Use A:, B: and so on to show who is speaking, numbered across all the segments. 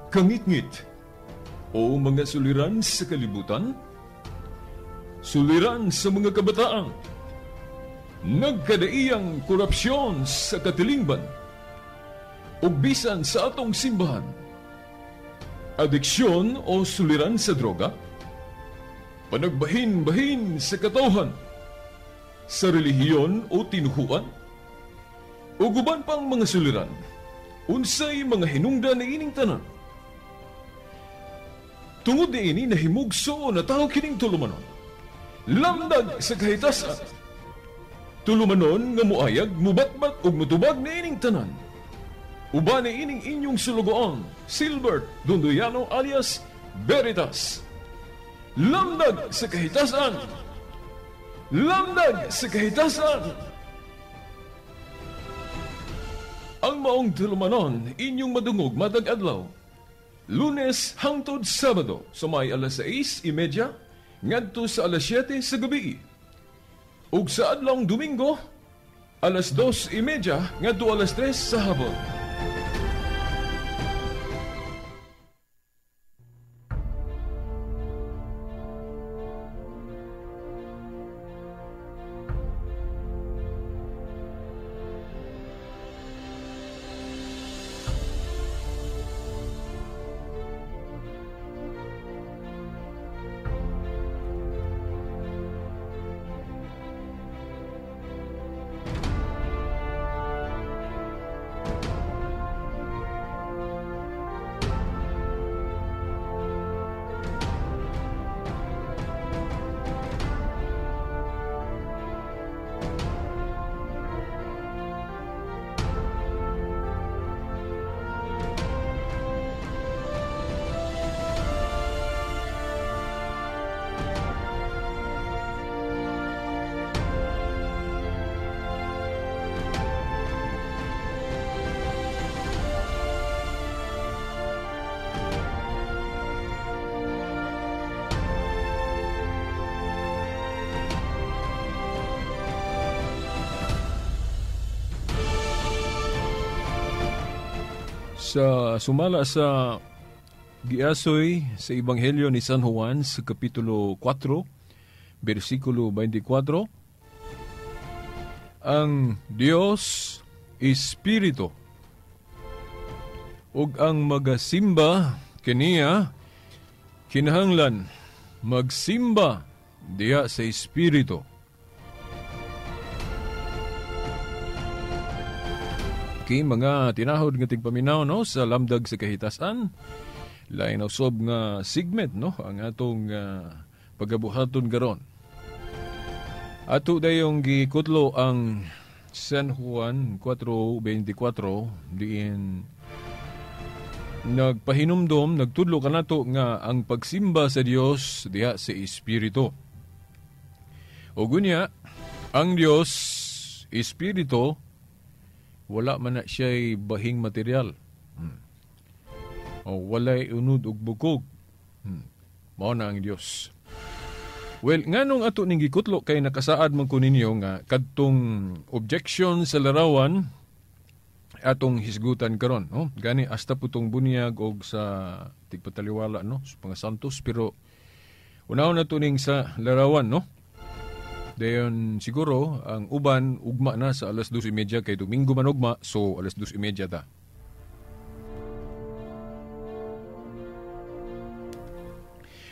A: kangit-ngit o mga suliran sa kalibutan, suliran sa mga kabataan, nagkadaiyang korupsyon sa katilingban, o bisan sa atong simbahan, adiksyon o suliran sa droga, panagbahin-bahin sa katawhan, sa relihiyon o tinuhuan, o guban pang mga suliran, unsay mga hinungdan na ining tanan. Tungod ni ini nahimugso na tao kining tulumanon, lamdag sa kahitasan, tulumanon nga muayag, mubatbat o mutubag na ining tanan. Uba na ining inyong sulugoon, Silbert Dundoyano alias Veritas. Lamdag sa kahitasan! Lamdag sa kahitasan! Ang maong tulumanon, inyong madungog matag adlaw. Lunes hangtod Sabado, sa may alas 6:30, ngadto sa alas 7 sa gabi. Ug sa adlawng Domingo, alas 2:30 ngadto alas 3 sa hapon. Sa sumala sa giasoy sa Ebanghelyo ni San Juan sa Kapitulo 4, versikulo 24, ang Dios Espiritu, ug ang magasimba kaniya kinahanglan magsimba diha sa Espiritu. Okay, mga tinahod nga tigpaminaw no sa lamdag sa kahitasan, lain na usob nga segment no ang atong pagabuhaton karon. Ato dayong gikutlo ang San Juan 4:24 diin nagpahinumdom, nagtudlo kanato nga ang pagsimba sa Dios diha sa Espiritu. O gunya, ang Dios Espiritu wala man na siya'y bahing material. O walay unod ug bukog. Mao na ang Dios. Well, nganong ato ning gikutlo kay nakasaad man ko ninyo nga kadtong objection sa larawan atong hisgutan karon, no? Gani hasta putong bunyag og sa tigpataliwala no, sa mga santos, pero unahon nato ning sa larawan, no? Dayon siguro ang uban ugma na sa alas 2:30 kay Domingo man ugma, so alas 2:30 ta.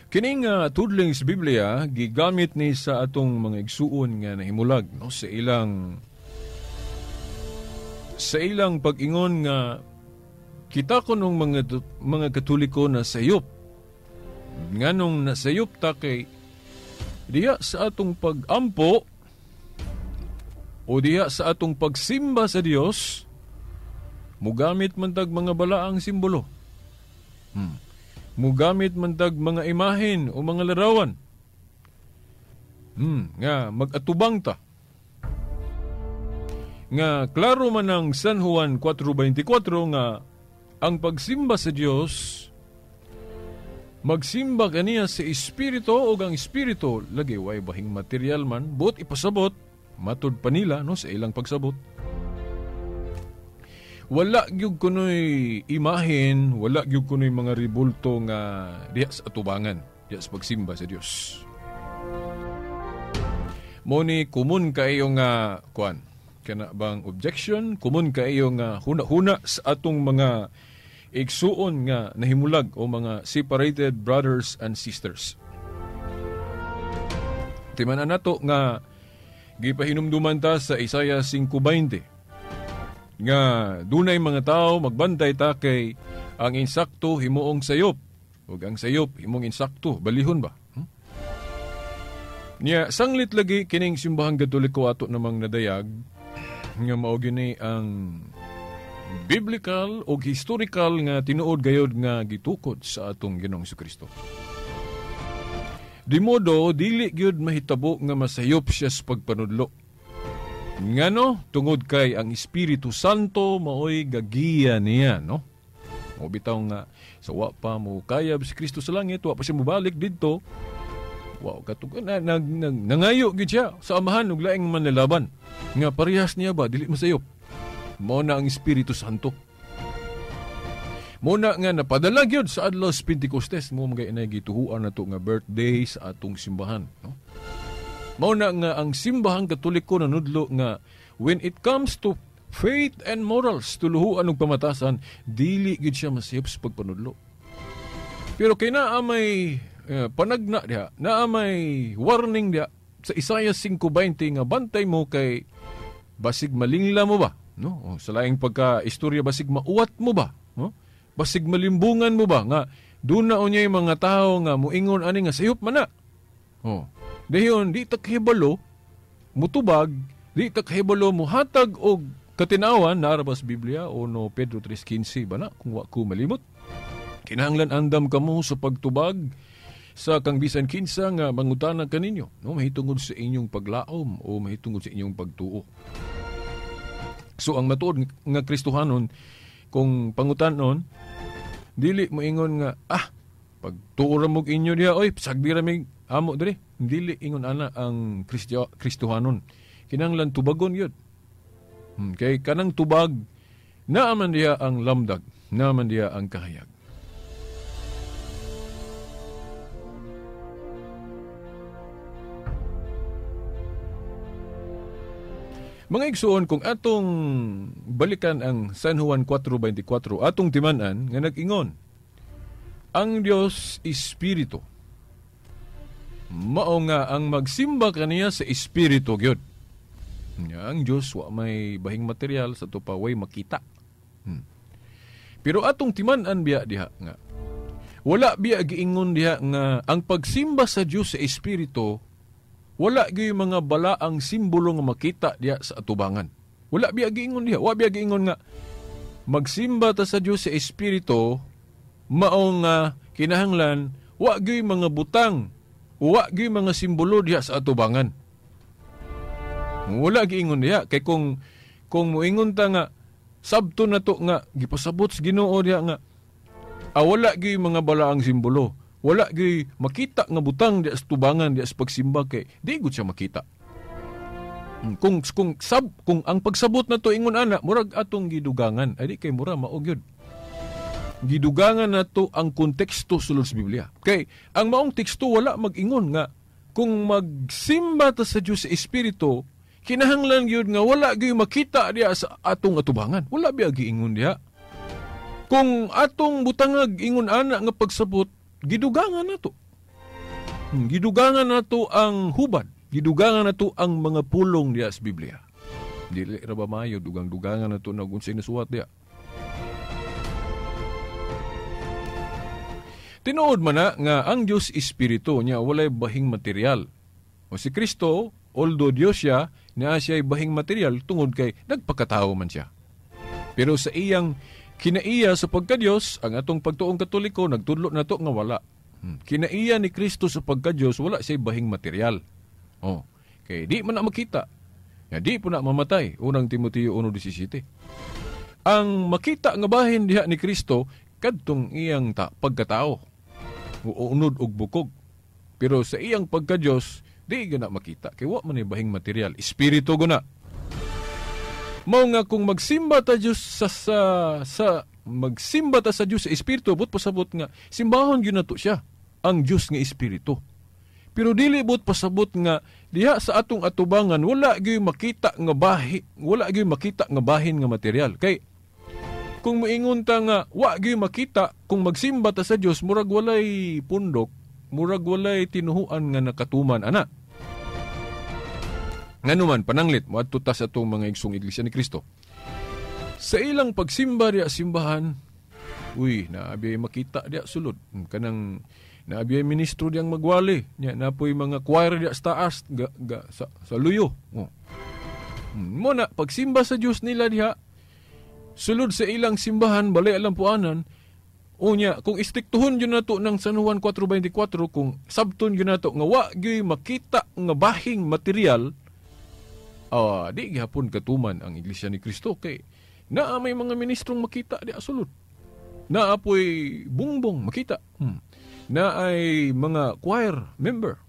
A: Kining tudling sa Biblia gigamit ni sa atong mga igsuon nga nahimulag no sa ilang pag-ingon nga kita kunong mga Katoliko na sayop. Nganong nasayop ta kay diya sa atong pag-ampo o diya sa atong pagsimba sa Dios, mugamit man tag mga balaang simbolo. Mugamit man tag mga imahen o mga larawan. Nga mag-atubang ta. Nga klaro man ang San Juan 4:24 nga ang pagsimba sa Dios, magsimba kaniya sa Espiritu o ang Espiritu lagi way bahing material man but ipasabot matud pa nila no sa ilang pagsabot. Wala gyud kunoy imahen, wala gyud kunoy mga ribulto nga diha sa atubangan, diha sa pagsimba sa Dios. Mo ni kumun kaayo nga kuan, kana bang objection, kumun kaayo nga huna-huna sa atong mga igsuon nga nahimulag o mga separated brothers and sisters. Timan nato nga gipahinumduman ta sa Isaiah 5:20 nga dunay mga tao magbantay ta kay ang insakto himuong sayop ug ang sayop himong insakto, balihon ba? Nya sanglit lagi kining simbahang Katoliko ato namang nadayag nga mao gini ang biblical o historical nga tinuod gayod nga gitukod sa atong Ginoong Jesucristo. Di modo, dili gyud mahitabo nga masayop siya sa pagpanudlo. Ngano, tungod kay ang Espiritu Santo maoy gagiya niya, no? O bitaw nga, sa wa pa mo kayab si Kristo sa langit, wa pa siya mubalik dito. Wow, nangayo gyud siya sa amahan ug laing manlalaban. Nga parehas niya ba, dili masayop. Mao na ang Espiritu Santo. Muna nga napadala gyud sa adlaw sa Pentecostes, mo mga inay gituhuan nato nga birthday sa atong simbahan, no? Mao na nga ang simbahang Katoliko nanudlo nga when it comes to faith and morals, tuluhuan ug pamatasan, dili gyud siya masayop sa pagpanudlo. Pero kay naa may panagna diha, naa may warning diha sa Isaiah 5:20 nga bantay mo kay basig malingla mo ba, no? O sa laing pagka-istorya basig mauwat mo ba, no? Basig malimbungan mo ba nga doon na unyay mga tao nga muingon ani nga sayop man na. Oh. Dayon di ta kahibalo mutubag, di ta kahibalo muhatag og katinawan na arabas Biblia o no Pedro 3:15 ba na kung wa ko malimot. Kinahanglan andam kamo sa pagtubag sa kang bisan kinsa nga mangutana kaninyo, no, mahitungod sa inyong paglaom o mahitungod sa inyong pagtuo. So ang matuod nga Kristohanon kung pangutanon, dili mo ingon nga, pagtuura mo inyo diha, oy, sagdira mig amo diri. Dili ingon ana ang Kristohanon. Kinahanglan tubagon yun. Kay kanang tubag, naaman diha ang lamdag, naaman diha ang kahayag. Mga igsuon, kung atong balikan ang San Juan 4:24, atong timanan nga nag-ingon, ang Dios Espiritu. Mao nga ang magsimba kaniya sa Espiritu gyud. Ang Dios wa may bahing material sa tupa way makita. Pero atong timanan biya diha nga wala biya giingon diha nga ang pagsimba sa Dios sa Espiritu wala gyud mga balaang simbolo nga makita diha sa atubangan. Wala biya giingon diha, wa biya giingon nga magsimba ta sa Dios sa Espiritu mao nga kinahanglan wa gyud mga butang, wa gyud mga simbolo diha sa atubangan. Wala giingon diha kay kung moingon ta nga sabto na to nga gipasabot sa Ginoo diha nga wala gyud mga balaang simbolo. Wala gyud makita nga butang di sa tubangan di sa pagsimba kay di gud siya makita. Kung ang pagsabot na to ingon ana murag atong gidugangan ay di kay mura mao gyud. Gidugangan na to ang konteksto sulod sa Biblia. Kay ang maong teksto wala mag-ingon nga kung magsimba ta sa Dios sa Espiritu kinahanglan gyud nga wala gyud makita diha sa atong atubangan. Wala biya giingon diha. Kung atong butangag ingon ana nga pagsabot gidugangan na to. Gidugangan na to ang hubad. Gidugangan na to ang mga pulong diya sa Biblia. Dili ra ba mayo dugang-dugangan na to na kung sinusuwat diya. Tinuod man na nga ang Diyos Espiritu niya walay bahing material. O si Kristo, although Diyos siya, niya siya'y bahing material tungod kay nagpakatao man siya. Pero sa iyang kinaiya sa pagka-Diyos, ang atong pagtuong Katoliko, nagtudlo na to nga wala. Kinaiya ni Kristo sa pagka-Diyos, wala siya'y bahing material. Kaya di man na makita. Di po na mamatay. Unang Timoteo 1:17. Ang makita nga bahin diha ni Kristo, kadtong iyang pagkatao. Unod og bukog. Pero sa iyang pagka-Diyos, di gana makita. Kaya wa man bahing material. Espiritu guna. Mao nga kung magsimba ta Dios magsimba ta sa Dios sa espiritu, but pasabot nga simbahon gyud nato siya, ang Dios nga espiritu. Pero dili but pasabot nga diha sa atong atubangan wala gyud makita nga bahin nga material. Kay kung moingon ta nga wa gyud makita kung magsimba ta sa Dios, murag walay pundok, murag walay tinuhuan nga nakatuman ana. Nganuman pananglit moadto ta sa atong mga igsong iglesia ni Kristo. Sa ilang pagsimba diya simbahan, naabi makita diya sulod. Kanang naabi ministro diyang magwali. Napoy mga choir diya sa taas, sa luyo. Muna, pagsimba sa Diyos nila diya, sulod sa ilang simbahan, balay alampuanan, kung istiktuhon yun na to ng San Juan 4:24, kung sabton yun na to, nga wa gyud makita nga bahing material, di gihapon katuman ang Iglesia ni Kristo. Kay naa may mga ministrong makita di asulod. Naapoy bungbong makita. Na ay mga choir member.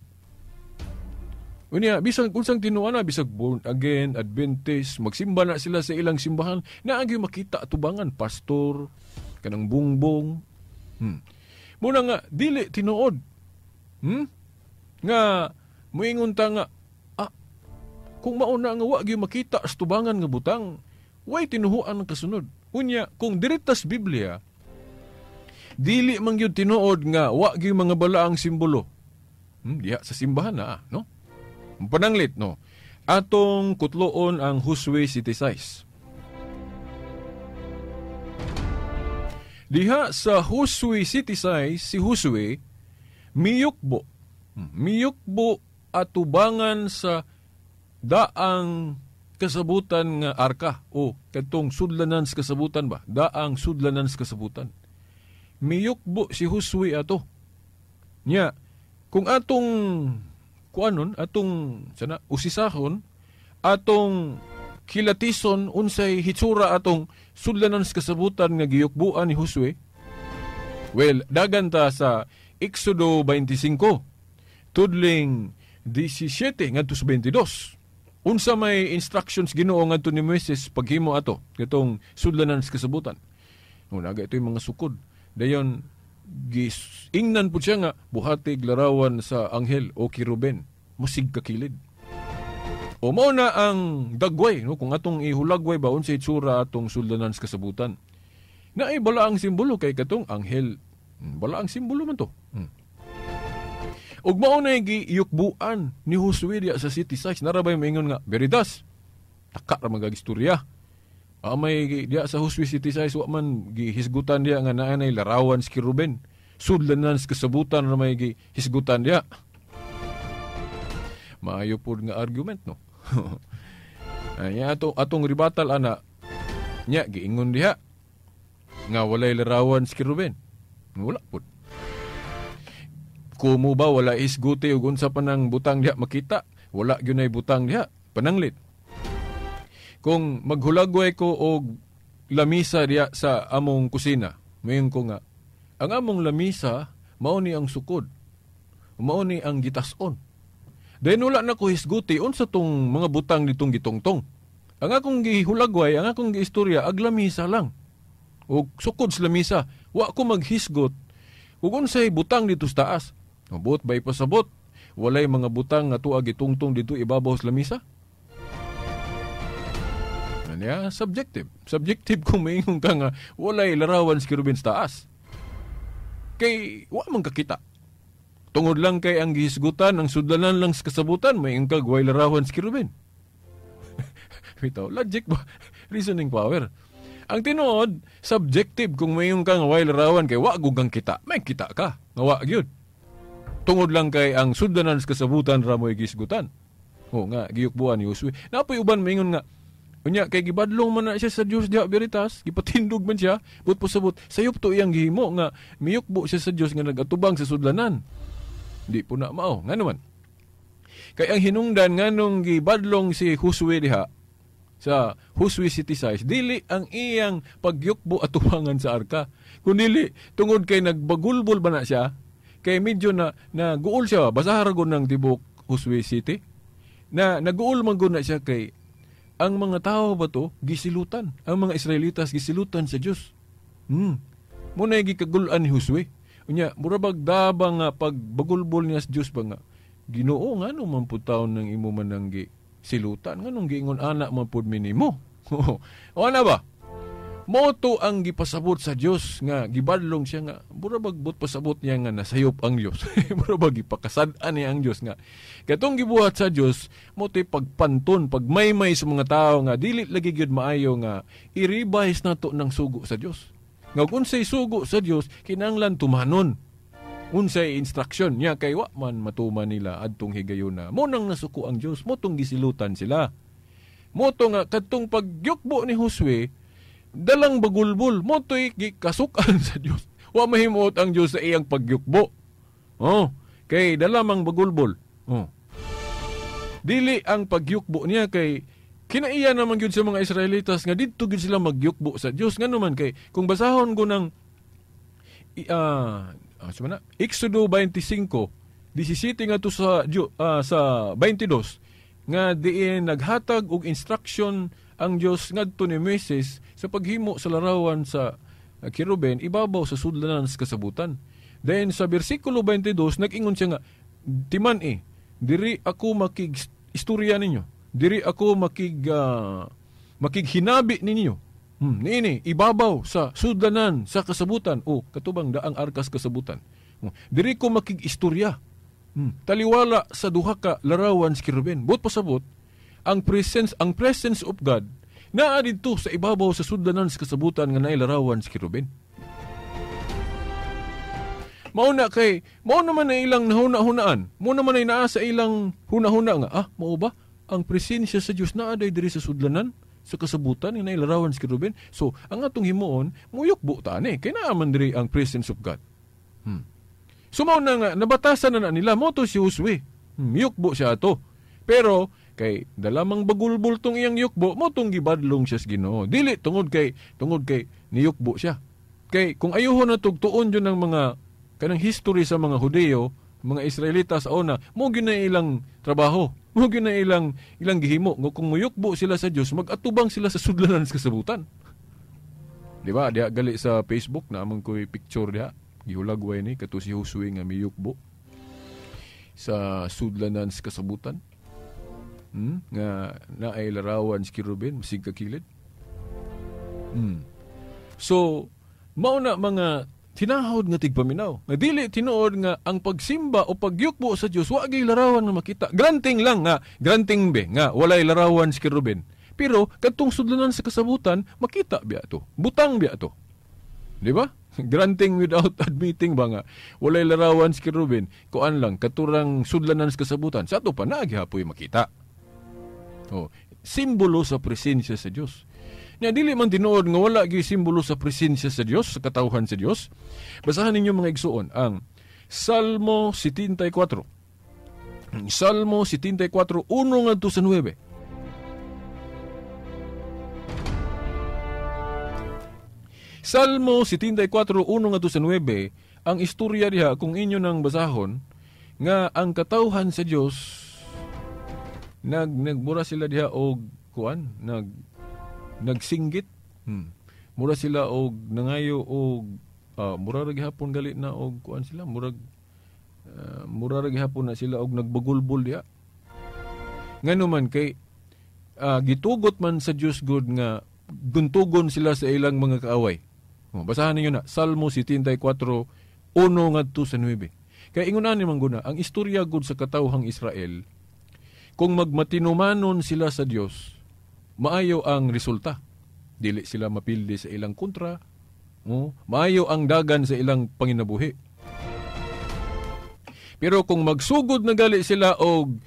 A: Unya bisag unsang tinuana, bisag born again, Adventist, magsimba na sila sa ilang simbahan, naagi makita atubangan pastor kanang bungbong. Muna nga dili tinuod. Nga muingon ta nga kung mauna nga wa gyud makita sa tubangan nga butang, way tinuhuan ang kasunod. Unya, kung diritas Biblia, dili man gyud tinuod nga wa gyud mga balaang simbolo. Diha sa simbahan na, no? Pananglit, no? Atong kutloon ang Josue 7:6. Diha sa Josue 7:6, si Josue miyukbo atubangan sa daang kasabutan nga arka o katong sudlanan sa kasabutan ba? Daang sudlanan sa kasabutan. Miyukbo si Josue ato. Nya, kung atong usisahon, atong kilatison unsay hitsura atong sudlanan sa kasabutan nga giyukbuan ni Josue, well, dagan ta sa Exodo 25, tudling 17 ngadto sa 22. Unsa may instructions Ginoo ngadto ni Moises paghimo ato katong sudlanan sa kasabutan. Naga ito'y mga sukod. Dayon ingnan po siya nga buhatig larawan sa anghel o kiruben, musig kakilid. O mao na ang dagway, no? Kung atong ihulagway ba unsay itsura atong sudlanan sa kasabutan. Naay bala ang simbolo kay katong anghel. Bala ang simbolo man to. Ug mao na giyukbuan ni Josue diya sa City 6, narabay maingon nga veritas. Taka ra magagistorya. May diya sa Josue City 6 wa man gihisgutan diya nga naa nay larawan sa kiruben. Sudlanan sa kasabutan na may gihisgutan diya. Maayo pud nga argument, no. Anya atong ribatal ana. Nya giingon diha nga walay larawan sa kiruben. Wala pud. Kumo ba wala isguti ug unsa pa nang butang diha makita? Wala gyud nay butang diha. Pananglit. Kung maghulagway ko og lamisa diha sa among kusina, mayon ko nga ang among lamisa mao ni ang sukod. Mao ni ang gitas-on. Dahil wala na ko hisguti unsa tong mga butang nitong gitongtong. Ang akong gihulagway, ang akong giistorya ag lamisa lang. Og sukod sa lamisa, wa ko maghisgot ug unsay butang dito sa taas. Buot ba'y pasabot? Walay mga butang nga tuag itungtong dito ibabaw sa lamisa? Ano subjective. Subjective kung maingon ka nga walay larawan sa kirubin sa taas. Kay wa man kakita. Tungod lang kay ang gihisgutan, ang sudlanan lang sa kasabutan, may ingkag walay larawan sa kirubin. Bitaw, logic ba? Reasoning power. Ang tinuod, subjective kung mayroon kang walay larawan kay wa gugang kita. May kita ka. Nga wa gyud. Tungod lang kay ang sudlanan sa kasabutan ramoy gisgutan. O nga, giyukbuan ni Josue. Napoy uban maingon nga, unya, kay gibadlong man na siya sa Diyos diha veritas, gipatindog man siya, but posabot, sayop to iyang gihimo nga, miyukbo siya sa Diyos nga nagatubang sa sudlanan. Di po na mao. Nga naman. Kay ang hinungdan nga nung gibadlong si Josue diha, sa Josue 7:6, dili ang iyang pagyukbo at tubangan sa arka. Kung dili, tungod kay nagbagulbol ba na siya, kay medyo na guol siya, basaharagon ng tibok Josue City, na naguol man gud na siya kay ang mga tao ba to gisilutan, ang mga Israelitas gisilutan sa Dios. Muna gikagulan ni Josue. Unya, murabag dabang nga pagbagulbol niya sa Dios ba nga, Ginoo nga no man pud taon ng imo mananggi silutan nga nung giingon anak man pud minimo. O ana ba? Moto ang gipasabot sa Dios nga gibadlong siya nga murabag but pasabot niya nga nasayop ang Dios. Murabag gipakasad-an niya ang Dios nga katong gibuhat sa Dios moto'y pagpanton, pagmaymay sa mga tao nga dili lagi gyud maayo nga i-revise nato ng sugo sa Dios. Nga unsay sugo sa Dios kinahanglan tumanon. Unsay instruction niya kay wa man matuman nila adtong higayuna. Mo nang nasuko ang Dios, motong gisilutan sila. Moto nga katong pagyukbo ni Josue dalang bagulbol, moto'y gikasukan sa Dios. Wa mahimuot ang Dios sa iyang pagyukbo. Kay dalamang bagulbol. Dili ang pagyukbo niya kay kinaiya naman gyud sa mga Israelitas nga didto gyud sila magyukbo sa Dios. Ngano man kay kung basahon ko ng Exodo 25, 17 nga to sa 22 nga diin naghatag og instruction ang Dios ngadto ni Moises sa paghimo sa larawan sa kiruben ibabaw sa sudlanan sa kasabutan. Then sa bersikulo 22 nag-ingon siya nga timan diri ako makig-istorya ninyo. Diri ako makighinabi ninyo. Niini ibabaw sa sudlanan sa kasabutan katubang daang arkas kasabutan. Diri ko makig-istorya. Taliwala sa duha ka larawan sa kiruben. But pasabot ang presence of God naa didto sa ibabaw sa sudlanan sa kasabutan nga naay larawan sa kiruben. Mao naman ay ilang nahuna-hunaan. Mao naman ay naa sa ilang hunahuna nga mao ba ang presensya sa Dios naa diri sa sudlanan sa kasabutan nga naay larawan sa kiruben. So ang atong himuon muyukbo ta ni kay naa man diri ang presence of God. So mao na nga nabatasan na nila mo to si Josue. Yukbo siya ato. Pero kay dalamang bagulbol tong iyang yukbo mo tong gibadlong siya sa Ginoo. Dili tungod kay niyukbo siya. Kay kung ayuhon na tugtuon jud ng mga kanang history sa mga Hudeo, mga Israelitas sa una, mo gyud na ilang trabaho. Mo gyud na ilang gihimo. Kung muyukbo sila sa Dios, magatubang sila sa sudlanan sa kasabutan. Di ba? Diha gali sa Facebook na among ko'y picture diha. Gihulagway ni kato si Josue nga miyukbo sa sudlanan sa kasabutan. Nga naay larawan si kiruben masig kakilid. So mao na mga tinahod nga tigpaminaw. Nga dili tinuod nga ang pagsimba o pagyukbo sa Dios wa gyud larawan nga makita. Granting nga walay larawan si kiruben. Pero kadtong sudlanan sa kasabutan makita biya to. Butang biya to. Di ba? Granting without admitting ba nga walay larawan si kiruben. Kuan lang katurang sudlanan sa kasabutan. Sa ato pa naagihapoy makita. Simbolo sa presensya sa Dios. Nya dili man tinuod nga wala gyud simbolo sa presensya sa Dios, sa katawhan sa Dios. Basahan ninyo mga igsuon ang Salmo 74. Salmo 74 1 ngadto sa 9. Salmo 74 1 ngadto sa 9, ang istorya diha kung inyo nang basahon nga ang katawhan sa Dios nagmura sila diha og kuan nagsinggit. Mura sila og nangayo og mura ra gihapon gali na og kuan sila mura ra gihapon na sila og nagbagulbol diha. Ngano man kay gitugot man sa Dios God nga guntugon sila sa ilang mga kaaway. Basahan niyo na Salmo 74 1 ngadto sa 9. Kay ingon ani man guna ang istorya gud sa katawhang Israel. Kung magmatinumanon sila sa Dios, maayo ang resulta. Dili sila mapildi sa ilang kontra. Maayo ang dagan sa ilang panginabuhi. Pero kung magsugod na gali sila og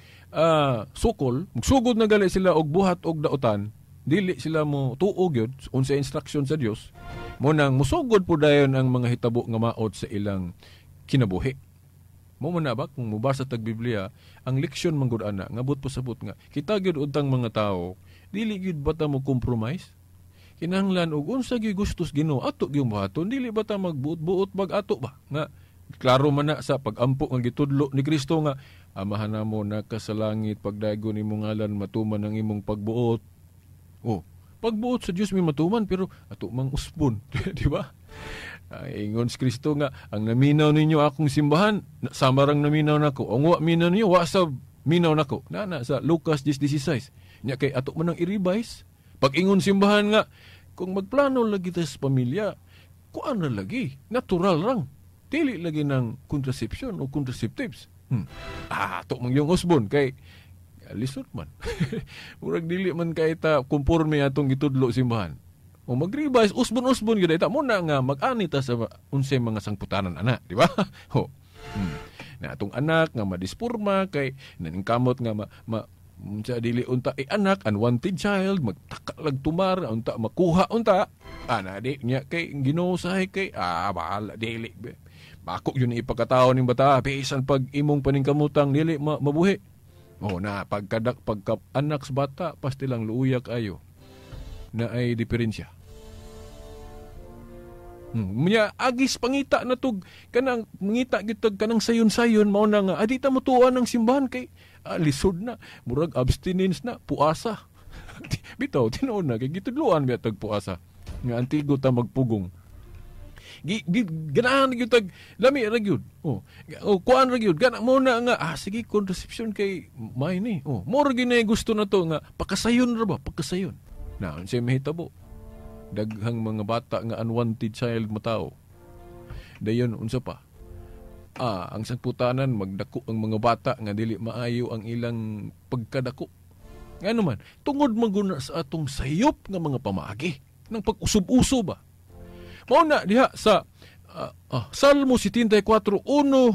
A: sukol, magsugod na gali sila og buhat og dautan, dili sila mo tuog yun unsa instruction sa Dios, mo nang musugod po dayon ang mga hitabo nga maot sa ilang kinabuhi. Mo man na ba kung mubasa tag Biblia, ang leksyon man gud ana nga but pasabot nga kita gyud untang mga tawo, dili gyud bata mo compromise. Kinahanglan og unsa gyud gustos Ginoo ato gyud buhaton, dili bata magbuot-buot mag-ato ba nga klaro man na sa pagampo nga gitudlo ni Kristo nga amahan namo naka sa langit pagdayon imong ngalan matuman ang imong pagbuot. Oh, pagbuot sa Dios may matuman pero ato mang usbon, di ba? Ingon si Kristo nga, ang naminaw ninyo akong simbahan, samarang naminaw nako. Ang wa minaw ninyo, wa sa minaw nako. Na sa Lucas 10:16. Nya kay ato man ang i-revise. Pag ingon simbahan nga, kung magplano lagi ta sa pamilya, kuan na lagi, natural rang. Dili lagi ng contraception o contraceptives. Ato mang yung usbon kay lisod man. Murag dili man kay ta kumporme atong gitudlo simbahan. O mag-revise, usbon-usbon yun. Ita mo na nga mag-ani ta sa unsay mga sangputanan anak, di ba? Na atong anak nga madispurma, kay naningkamot nga sa dili unta anak, unwanted child, magtakalag tumar, unta makuha unta. Di niya kay ginusahay kay, bahala, dili. Bakok yun ipagkatao ng bata, pisan pag imong paningkamutang, dili mabuhi. Na pagka anak sa bata, pasti lang luuyak ayo na ay diferensya. Munya agis pangita na tug kanang mangita gitag kanang sayon-sayon mao na nga adita mo tuwa ng simbahan kay lisod na murag abstinence na puasa. Bitaw tinuod na kay gitudloan biya tag puasa nga antigo ta magpugong. Ganahan gyud tag lami ra gyud. Kuan ra gyud kana mo na nga sige contraception kay may ni. Mo ra gyud gusto na to nga pakasayon ra ba pagkasayon. Na, unsay mahitabo. Daghang mga bata nga unwanted child matao. Dayon unsa pa? Ang sangputanan magdako ang mga bata nga dili maayo ang ilang pagkadako. Ngano man, tungod maguna sa atong sayop nga mga pamaagi nang pag-usub-usob ba. Mao na diha sa Salmo 74:1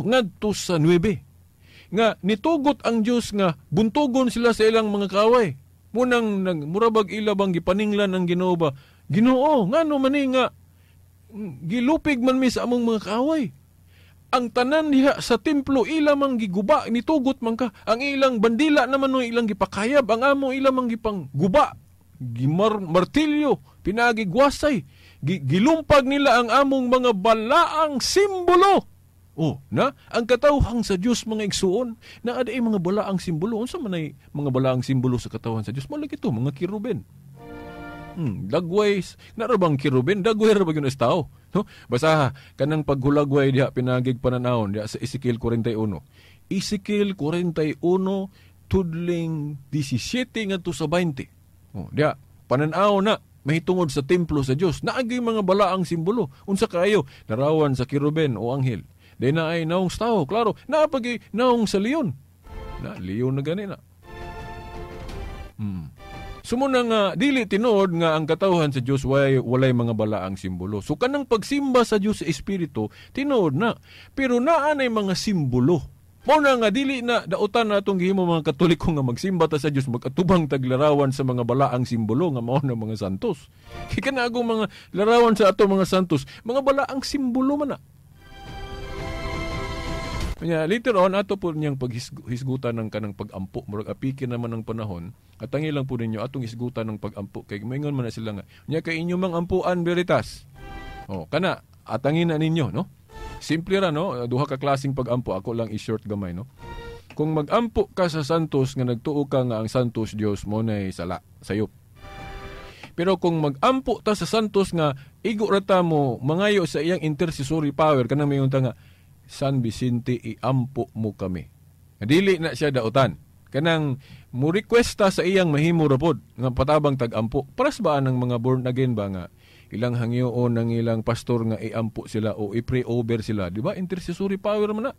A: ngadto sa 9 nga nitugot ang Dios nga buntogon sila sa ilang mga kaway. Munang murabag ilabang gipaninglan ang Ginoo ba? Ginoo, ngano man ni nga gilupig man mi sa among mga kaaway. Ang tanan diha sa templo ilamang giguba nitugot man ka. Ang ilang bandila naman no ilang gipakayab, ang amo ilamang gipang guba. Martilyo, pinagigwasay. Gilumpag nila ang among mga balaang simbolo. Ang katawhang sa Dios mga igsuon, na aday mga balaang simbolo. Unsa man ay mga balaang simbolo sa katawhan sa Dios? Malagi ito, mga kiruben. Dagway, narabang kiruben, dagway rabag yung tao. No? Basta kanang paghulagway diha pinagig pananahon diha sa Ezekiel 41. Ezekiel 41 tudling 17 ngadto sa 20. Diha pananaw na mahitungod sa templo sa Dios. Naagi mga balaang simbolo. Unsa kaayo? Larawan sa kiruben o anghel. Di na ay naong sa tao, klaro. Napagi naong sa leon. Leon na gani na. Sumuna nga, dili tinood nga ang katawhan sa Diyos walay mga balaang simbolo. So kanang pagsimba sa Diyos sa Espiritu, tinood na. Pero naanay mga simbolo. Muna nga, dili na dautan na itong gihimo mga Katoliko nga magsimba ta sa Diyos, magatubang taglarawan sa mga balaang simbolo nga mao na mga santos. Kaya na akong mga larawan sa ato mga santos, mga balaang simbolo man na. Later on, ato po niyang paghisgutan ng kanang pag-ampo. Murag apikin naman ng panahon. At tangi lang po ninyo, atong hisgutan ng pag-ampo. Kaya maingon man na sila nga. Nya kay inyo mang ampuan, veritas. Kana, atangin na ninyo, no? Simple ra, no? Duha ka klaseng pag-ampo. Ako lang i-short gamay, no? Kung mag-ampo ka sa santos, nga nagtuo ka nga ang santos Diyos mo na'y sala, sayop. Pero kung mag-ampo ta sa santos nga, igo rata mo, mangayo sa iyang intercessory power, kanang mayon ta nga, San Vicente, iampo mo kami. Dili na siya dautan. Kanang mo requesta sa iyang mahimo rapod nga patabang tag-ampo. Paras ba ng mga born again ba nga ilang hangyoon ng ilang pastor nga iampo sila o i-pray over sila, di ba? Intercessory power man na.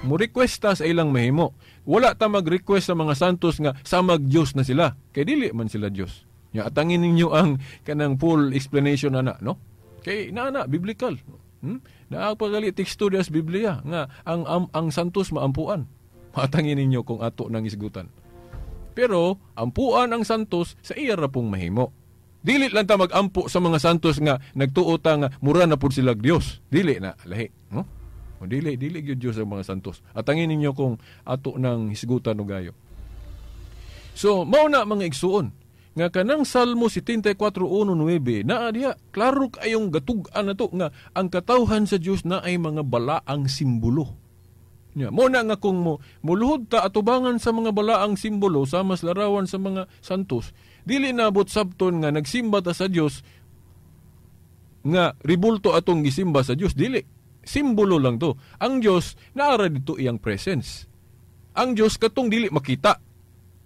A: Mo requesta sa ilang mahimo. Wala ta mag-request sa mga santos nga samag Dios na sila. Kay dili man sila Dios. Nya atangin ninyo ang kanang full explanation ana, no? Kay na biblical. Naagpagali teksto dias Biblia nga ang santos maampuan. Matangin ninyo kung ato nang isgutan. Pero ampuan ang santos sa iya ra pong mahimo. Dili lang ta magampo sa mga santos nga nagtuo ta nga mura na pud sila Dios. Dili na lahi, no? O dili gyud Dios ang mga santos. Atangin ninyo kung ato nang hisgutan og gayo. So mao na mga igsuon nga kanang Salmo 74:1-9 naa diha klaro kayong gatug-an nato nga ang katawhan sa Dios na ay mga balaang simbolo. Mo na nga kung muluhod ta atubangan sa mga balaang simbolo sa mas larawan sa mga santos, dili nabot sabton nga nagsimba ta sa Dios nga ribulto atong gisimba sa Dios, dili. Simbolo lang to. Ang Dios naara dito iyang presence. Ang Dios katong dili makita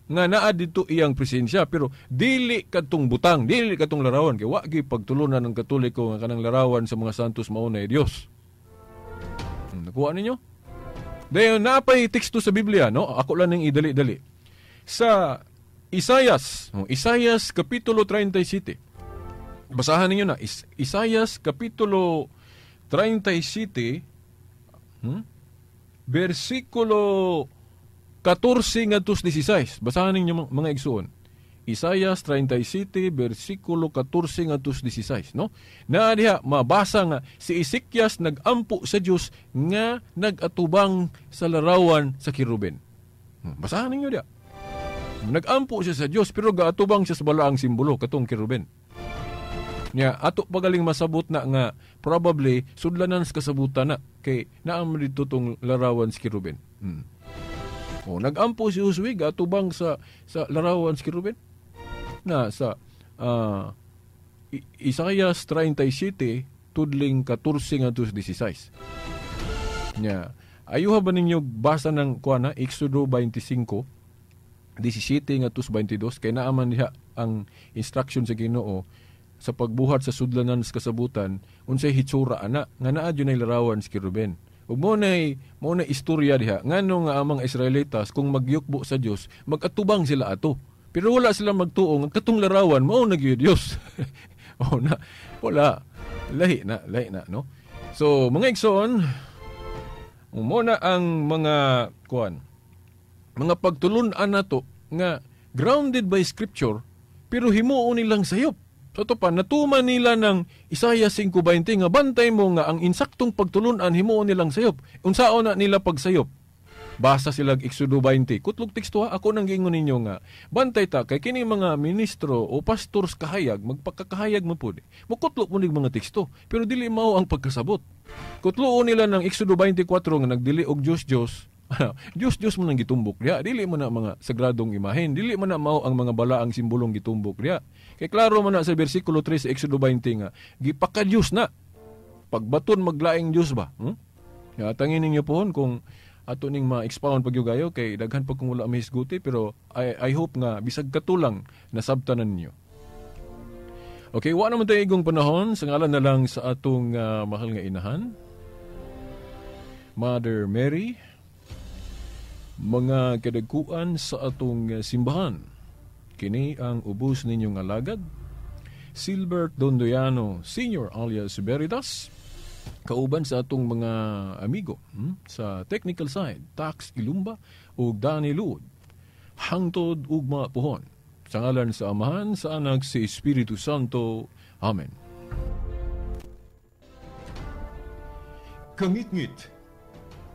A: nga naa dito iyang presensya, pero dili katong butang, dili katong larawan, kay wa gyud pagtulunan ng Katoliko nga kanang larawan sa mga santos mao na Dios. Nakuha ninyo? Dayon napay teksto sa Biblia, no? Ako lang ning idali-dali. Sa Isaias kapitulo 37. Basahan ninyo na Isaias kapitulo 37 versikulo 14 ngadtos 16. Basahan ninyo mga igsoon. Isaias 37 versikulo 14 ngadtos 16, no? Na diha mabasa nga si Ezekias nagampo sa Dios nga nagatubang sa larawan sa kiruben. Basahan ninyo diha. Nagampo siya sa Dios pero gaatubang siya sa balaang simbolo katong kiruben. Nya ato pagaling masabot na nga probably sudlanan sa kasabutan na kay naam dito tong larawan sa kiruben. Nagampo si Josue gaatubang sa larawan sa kiruben. Na sa Isaias 37 tudling 14 ngadtos 16. Nya ayuha ba ninyo basa ng kuana Exodo 25 17 ngadtos 22 kay naaman diha ang instruction sa Ginoo sa pagbuhat sa sudlanan sa kasabutan unsay hitsura ana nga naa jud nay larawan sa kiruben. Ug mo na istorya diha ngano nga amang Israelitas kung magyukbo sa Dios magatubang sila ato. Pero wala sila magtuong katong larawan mao na gyud Dios. Wala. Lahi na, no? So, mga igsoon, muna ang mga mga pagtulunan nato nga grounded by scripture pero himuon nilang sayop. So to pa natuman nila ng Isaiah 5:20 nga bantay mo nga ang insaktong pagtulunan himuon nilang sayop. Unsaon na nila pagsayop? Basa sila Exodo 20. Kutlog teksto ako nang giingon ninyo nga bantay ta kay kini mga ministro o pastors kahayag magpakakahayag mo pud. Mukutlog mo ning mga teksto pero dili mao ang pagkasabot. Kutloon nila ng Exodo 24 nga nagdili og Diyos Diyos mo nang gitumbok diha. Dili mo na mga sagradong imahen, dili mo na mao ang mga balaang simbolong gitumbok diha. Kay klaro man na sa bersikulo 3 sa Exodo 20 nga gipaka-Diyos na. Pagbaton maglaing Diyos ba? Tangin ninyo pohon kung ato ning ma-expound pagyogayo kay daghan pa kung wala mahisguti pero I hope nga bisag katulang nasabtanan ninyo. Okay, wa naman tayo igong panahon sa ngalan na lang sa atong mahal nga inahan, Mother Mary, mga kadagkuan sa atong simbahan. Kini ang ubos ninyong alagad, Silbert Dondoyano Sr. alias Veritas, kauban sa atong mga amigo sa technical side, Tax Ilumba ug Danny Lud. Hangtod ug mga puhon. Sa ngalan sa Amahan, sa Anak, sa Espiritu Santo. Amen. Kangit-ngit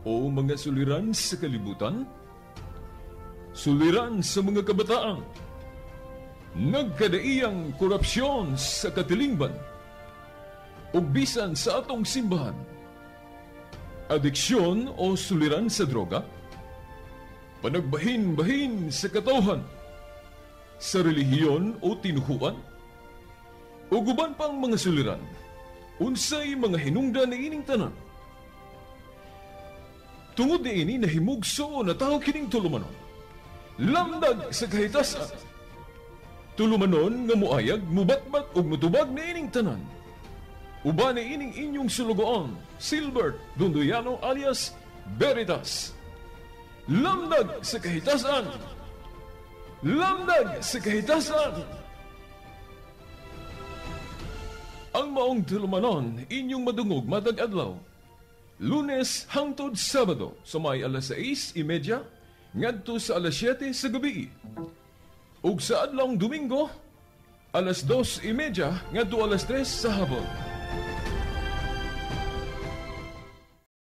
A: o mga suliran sa kalibutan, suliran sa mga kabataan, nagkadaiyang korupsyon sa katilingban, o bisan sa atong simbahan, adiksyon o suliran sa droga, panagbahin-bahin sa katawhan, sa relihiyon o tinuhuan, o guban pang mga suliran, unsay mga hinungdan na ining tanan. Tungod ni ini nahimugso na tao kining tulumanon, lamdag sa kahitasan, tulumanon nga muayag, mubatbat o mutubag na ining tanan. Uba ni ining inyong sulugoon, Silbert Dondoyano alias Veritas. Lamdag sa kahitasan! Lamdag sa kahitasan! Ang maong tulumanon, inyong madungog matag adlaw. Lunes hangtod Sabado, sa may alas 6:30, ngadto sa alas 7 sa gabi. Ug sa adlawng Domingo, alas 2:30 ngadto alas 3 sa hapon.